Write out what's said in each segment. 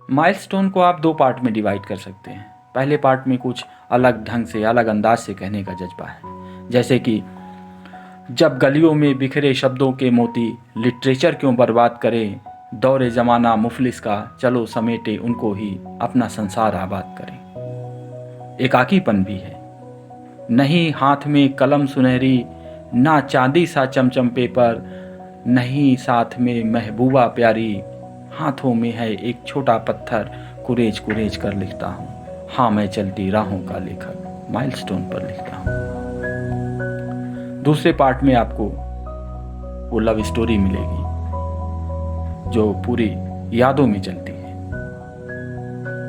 Milestone को आप 2 part में डिवाइड कर सकते हैं। पहले पार्ट में कुछ अलग ढंग से, अलग अंदाज से कहने का जज्बा है, जैसे कि जब गलियों में बिखरे शब्दों के मोती लिटरेचर क्यों बर्बाद करें, दौरे ज़माना मुफलिस का चलो समेटे उनको ही अपना संसार आबाद करें। एकाकीपन भी है, नहीं हाथ में कलम सुनहरी, ना चांदी सा चमचम पेपर, नहीं साथ में महबूबा प्यारी, हाथों में है एक छोटा पत्थर, कुरेज कुरेज कर लिखता हूँ, हाँ मैं चलती राहों का लेखक माइलस्टोन पर लिखता हूँ। दूसरे पार्ट में आपको वो लव स्टोरी मिलेगी जो पूरी यादों में चलती है।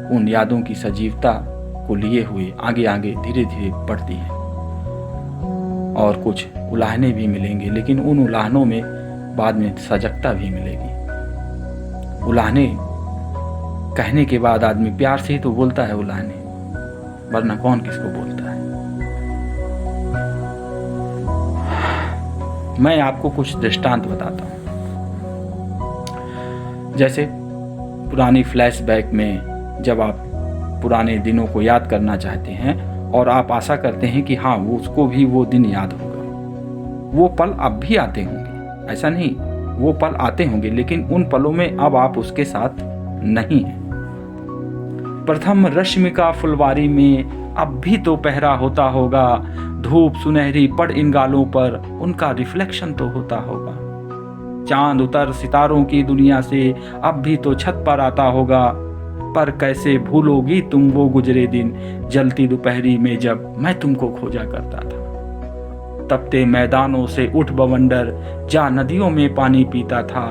उन यादों की सजीवता को लिए हुए आगे आगे धीरे धीरे बढ़ती है, और कुछ उलाहने भी मिलेंगे, लेकिन उन उलाहनों में बाद में सजगता भी मिलेगी। उलाहने कहने के बाद आदमी प्यार से ही तो बोलता है उलाहने, वरना कौन किसको बोलता है। मैं आपको कुछ दृष्टांत बताता हूँ। जैसे पुरानी फ्लैशबैक में जब आप पुराने दिनों को याद करना चाहते हैं और आप आशा करते हैं कि हाँ वो उसको भी वो दिन याद होगा, वो पल अब भी आते होंगे, ऐसा नहीं, वो पल आते होंगे, लेकिन उन पलों में अब आप उसके साथ नहीं हैं। प्रथम रश्मि का फुलवारी में अब भी तो पहरा होता होगा, धूप सुनहरी पड़ इन गालों पर, उनका रिफ्लेक्शन तो होता होगा। चांद उतर सितारों की दुनिया से अब भी तो छत पर आता होगा, पर कैसे भूलोगी तुम वो गुजरे दिन, जलती दोपहरी में जब मैं तुमको खोजा करता था। तपते मैदानों से उठ बवंडर, जा नदियों में पानी पीता था,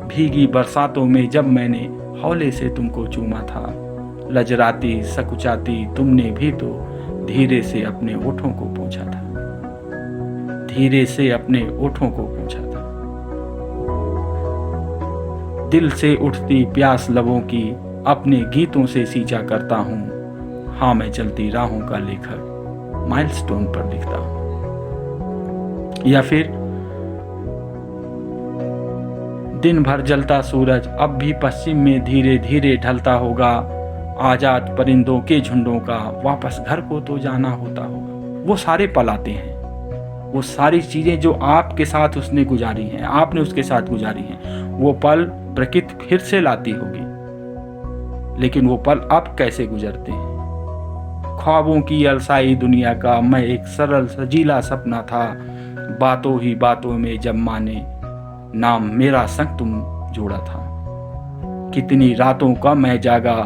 भीगी बरसातों में जब मैंने हौले से तुमको चूमा था। लजराती सकुचाती तुमने भी तो धीरे से अपने ओठों को पूछा था, धीरे से अपने ओठों को पूछा था। दिल से उठती प्यास लबों की अपने गीतों से सींचा करता हूँ, हाँ मैं चलती राहों का लेखक माइलस्टोन पर लिखता हूँ। या फिर दिन भर जलता सूरज अब भी पश्चिम में धीरे धीरे ढलता होगा, आजाद परिंदों के झुंडों का वापस घर को तो जाना होता होगा। वो सारे पल आते हैं, वो सारी चीजें जो आपके साथ उसने गुजारी हैं, आपने उसके साथ गुजारी हैं, वो पल प्रकृति फिर से लाती होगी, लेकिन वो पल अब कैसे गुजरते हैं। ख्वाबों की अलसाई दुनिया का मैं एक सरल सजीला सपना था, बातों ही बातों में जब माने नाम मेरा संग तुम जोड़ा था। कितनी रातों का मैं जागा,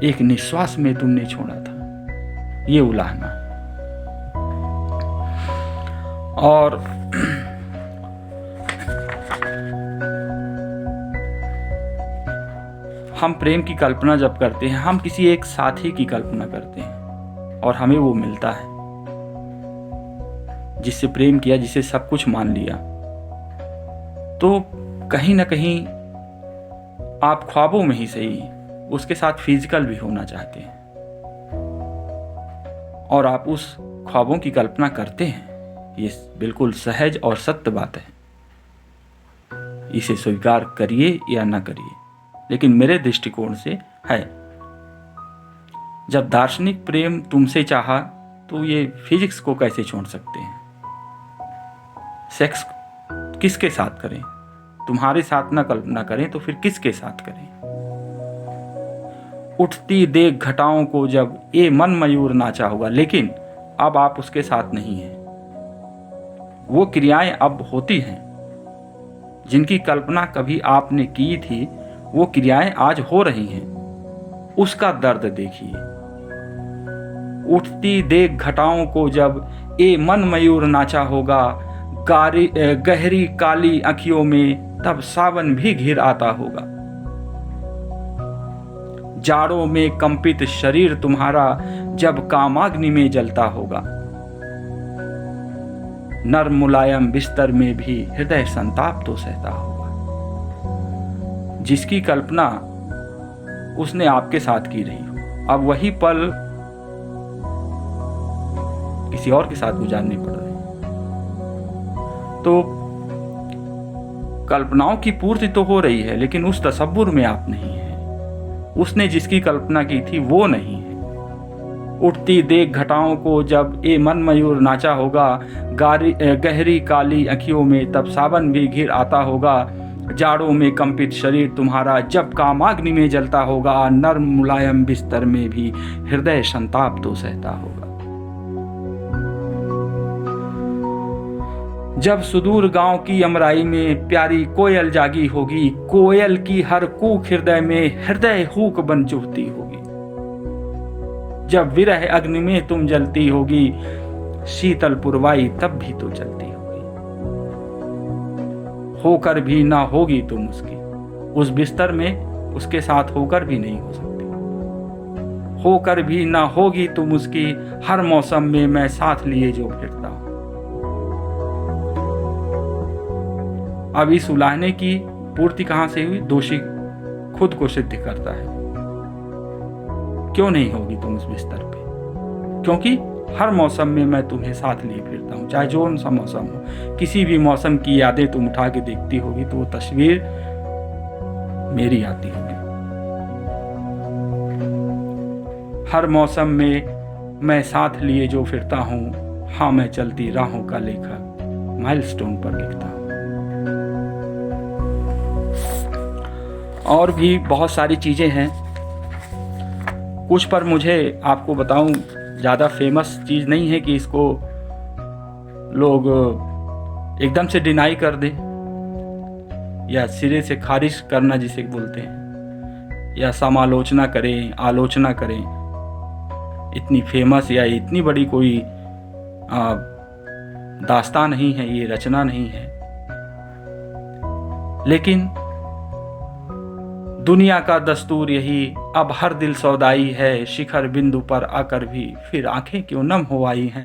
एक निश्वास में तुमने छोड़ा था। ये उलाहना। और हम प्रेम की कल्पना जब करते हैं, हम किसी एक साथी की कल्पना करते हैं और हमें वो मिलता है जिससे प्रेम किया, जिसे सब कुछ मान लिया, तो कहीं ना कहीं आप ख्वाबों में ही सही उसके साथ फिजिकल भी होना चाहते हैं, और आप उस ख्वाबों की कल्पना करते हैं। ये बिल्कुल सहज और सत्य बात है, इसे स्वीकार करिए या ना करिए, लेकिन मेरे दृष्टिकोण से है। जब दार्शनिक प्रेम तुमसे चाहा तो ये फिजिक्स को कैसे छोड़ सकते हैं। सेक्स किसके साथ करें, तुम्हारे साथ ना करें तो फिर किसके साथ करें। उठती देख घटाओं को जब ये मन मयूर नाचा होगा, लेकिन अब आप उसके साथ नहीं हैं। वो क्रियाएं अब होती हैं जिनकी कल्पना कभी आपने की थी, वो क्रियाएं आज हो रही हैं, उसका दर्द देखिए। उठती देख घटाओं को जब ए मन मयूर नाचा होगा, गहरी काली आंखियों में तब सावन भी घिर आता होगा। जाड़ों में कंपित शरीर तुम्हारा जब कामाग्नि में जलता होगा। नर्म मुलायम बिस्तर में भी हृदय संताप तो सहता होगा। जिसकी कल्पना उसने आपके साथ की रही हो, अब वही पल किसी और के साथ गुजारने पड़ रहे हैं। तो कल्पनाओं की पूर्ति तो हो रही है, लेकिन उस तसव्वुर में आप नहीं हैं, उसने जिसकी कल्पना की थी वो नहीं है। उठती देख घटाओं को जब ए मन मयूर नाचा होगा, गहरी काली अखियों में तब सावन भी घिर आता होगा। जाड़ों में कंपित शरीर तुम्हारा जब कामाग्नि में जलता होगा, नर्म मुलायम बिस्तर में भी हृदय संताप तो सहता होगा। जब सुदूर गांव की अमराई में प्यारी कोयल जागी होगी, कोयल की हर कूक हृदय में हृदय हूक बन चुभती होगी। जब विरह अग्नि में तुम जलती होगी, शीतल पुरवाई तब भी तो चलती होगी। होकर भी ना होगी तुम उसकी, उस बिस्तर में उसके साथ होकर भी नहीं हो सकती। होकर भी ना होगी तुम उसकी, हर मौसम में मैं साथ लिए जो फिरता हूं। अब इस उलाहने की पूर्ति कहां से हुई? दोषी खुद को सिद्ध करता है। क्यों नहीं होगी तुम उस बिस्तर पे? क्योंकि हर मौसम में मैं तुम्हें साथ लिए फिरता हूँ, चाहे जो सा मौसम हो। किसी भी मौसम की यादें तुम उठा के देखती होगी तो वो तस्वीर मेरी आती होगी। हर मौसम में मैं साथ लिए जो फिरता हूँ, हाँ मैं चलती राहों का लेखक माइलस्टोन पर लिखता हूँ। और भी बहुत सारी चीजें हैं, कुछ पर मुझे आपको बताऊं, ज़्यादा फेमस चीज़ नहीं है कि इसको लोग एकदम से डिनाई कर दें या सिरे से खारिज करना जिसे बोलते हैं, या समालोचना करें, आलोचना करें। इतनी फेमस या इतनी बड़ी कोई दास्तान नहीं है, ये रचना नहीं है। लेकिन दुनिया का दस्तूर यही, अब हर दिल सौदाई है, शिखर बिंदु पर आकर भी फिर आंखें क्यों नम हो आई हैं।